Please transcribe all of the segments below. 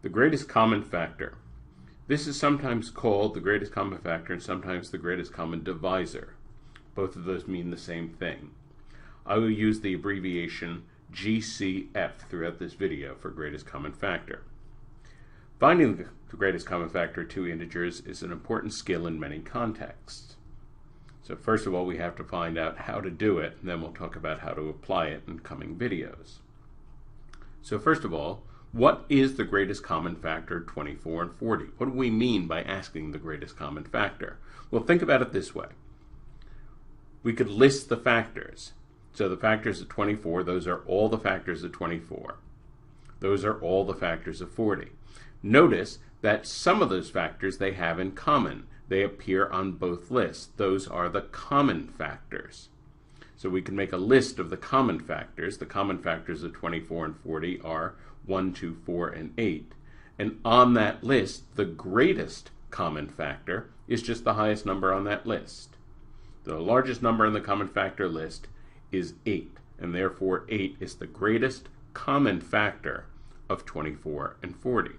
The greatest common factor. This is sometimes called the greatest common factor and sometimes the greatest common divisor. Both of those mean the same thing. I will use the abbreviation GCF throughout this video for greatest common factor. Finding the greatest common factor of two integers is an important skill in many contexts. So first of all, we have to find out how to do it, and then we'll talk about how to apply it in coming videos. So first of all, what is the greatest common factor of 24 and 40? What do we mean by asking the greatest common factor? Well, think about it this way. We could list the factors. So the factors of 24, those are all the factors of 24. Those are all the factors of 40. Notice that some of those factors they have in common. They appear on both lists. Those are the common factors. So we can make a list of the common factors. The common factors of 24 and 40 are 1, 2, 4, and 8. And on that list, the greatest common factor is just the highest number on that list. The largest number in the common factor list is 8, and therefore 8 is the greatest common factor of 24 and 40.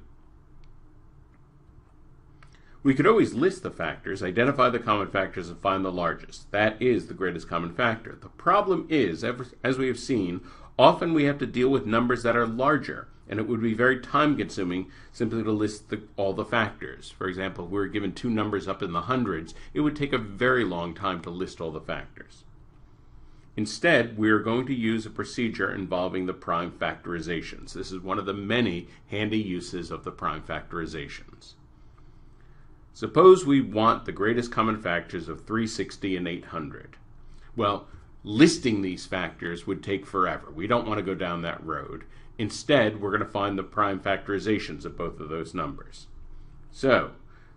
We could always list the factors, identify the common factors, and find the largest. That is the greatest common factor. The problem is, as we have seen, often we have to deal with numbers that are larger, and it would be very time-consuming simply to list all the factors. For example, if we were given two numbers up in the hundreds, it would take a very long time to list all the factors. Instead, we are going to use a procedure involving the prime factorizations. This is one of the many handy uses of the prime factorizations. Suppose we want the greatest common factors of 360 and 800. Well, listing these factors would take forever. We don't want to go down that road. Instead, we're going to find the prime factorizations of both of those numbers. So,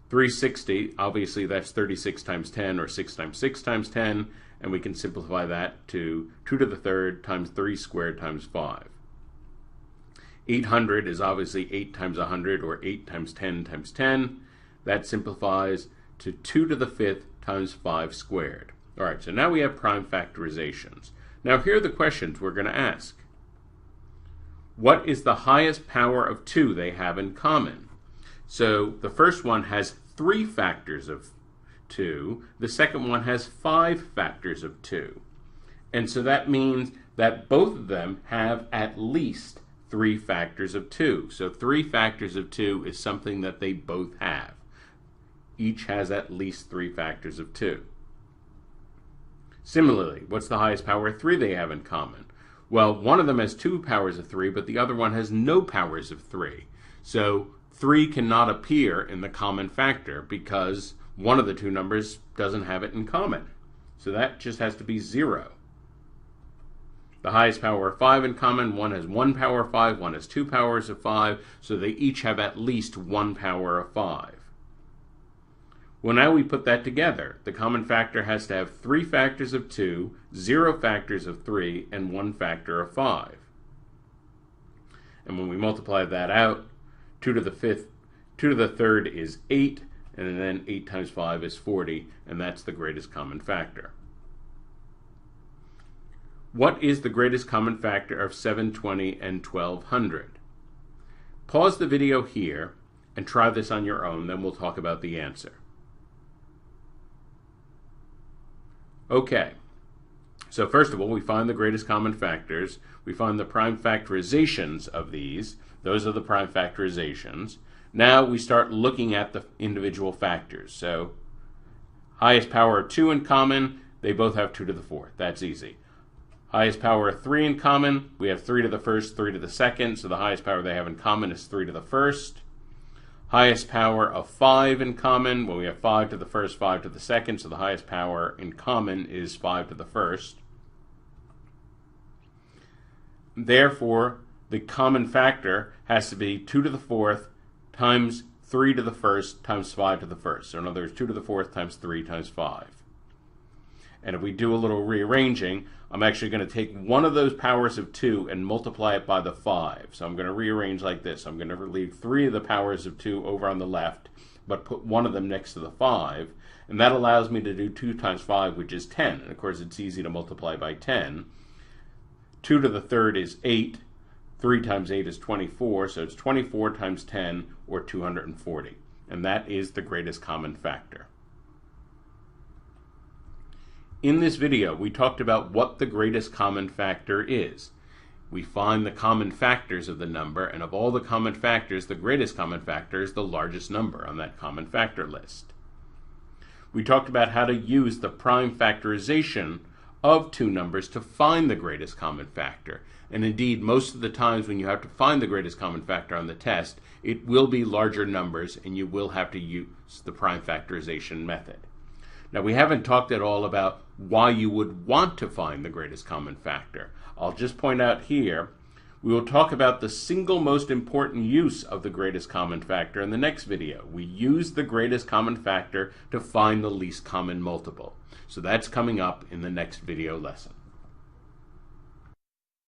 360, obviously that's 36 times 10 or 6 times 6 times 10, and we can simplify that to 2 to the third times 3 squared times 5. 800 is obviously 8 times 100 or 8 times 10 times 10. That simplifies to 2 to the fifth times 5 squared. All right, so now we have prime factorizations. Now here are the questions we're going to ask. What is the highest power of 2 they have in common? So the first one has 3 factors of 2. The second one has 5 factors of 2. And so that means that both of them have at least 3 factors of 2. So 3 factors of 2 is something that they both have. Each has at least 3 factors of 2. Similarly, what's the highest power of 3 they have in common? Well, one of them has 2 powers of 3, but the other one has no powers of 3. So 3 cannot appear in the common factor because one of the two numbers doesn't have it in common. So that just has to be 0. The highest power of 5 in common, one has 1 power of 5, one has 2 powers of 5, so they each have at least 1 power of 5. Well, now we put that together. The common factor has to have 3 factors of 2, 0 factors of 3, and 1 factor of 5. And when we multiply that out, 2 to the third is 8, and then 8 times 5 is 40, and that's the greatest common factor. What is the greatest common factor of 720 and 1200? Pause the video here and try this on your own, then we'll talk about the answer. Okay, so first of all, we find the greatest common factors. We find the prime factorizations of these. Those are the prime factorizations. Now we start looking at the individual factors. So highest power of 2 in common, they both have 2 to the fourth. That's easy. Highest power of 3 in common, we have 3 to the first, 3 to the second, so the highest power they have in common is 3 to the first. Highest power of 5 in common, well, we have 5 to the first, 5 to the second, so the highest power in common is 5 to the first. Therefore, the common factor has to be 2 to the fourth times 3 to the first times 5 to the first. So in other words, 2 to the fourth times 3 times 5. And if we do a little rearranging, I'm actually going to take one of those powers of 2 and multiply it by the 5. So I'm going to rearrange like this. I'm going to leave 3 of the powers of 2 over on the left, but put one of them next to the 5. And that allows me to do 2 times 5, which is 10. And of course, it's easy to multiply by 10. 2 to the third is 8. 3 times 8 is 24, so it's 24 times 10, or 240. And that is the greatest common factor. In this video, we talked about what the greatest common factor is. We find the common factors of the number, and of all the common factors, the greatest common factor is the largest number on that common factor list. We talked about how to use the prime factorization of two numbers to find the greatest common factor. And indeed, most of the times when you have to find the greatest common factor on the test, it will be larger numbers, and you will have to use the prime factorization method. Now, we haven't talked at all about why you would want to find the greatest common factor. I'll just point out here, we will talk about the single most important use of the greatest common factor in the next video. We use the greatest common factor to find the least common multiple. So that's coming up in the next video lesson.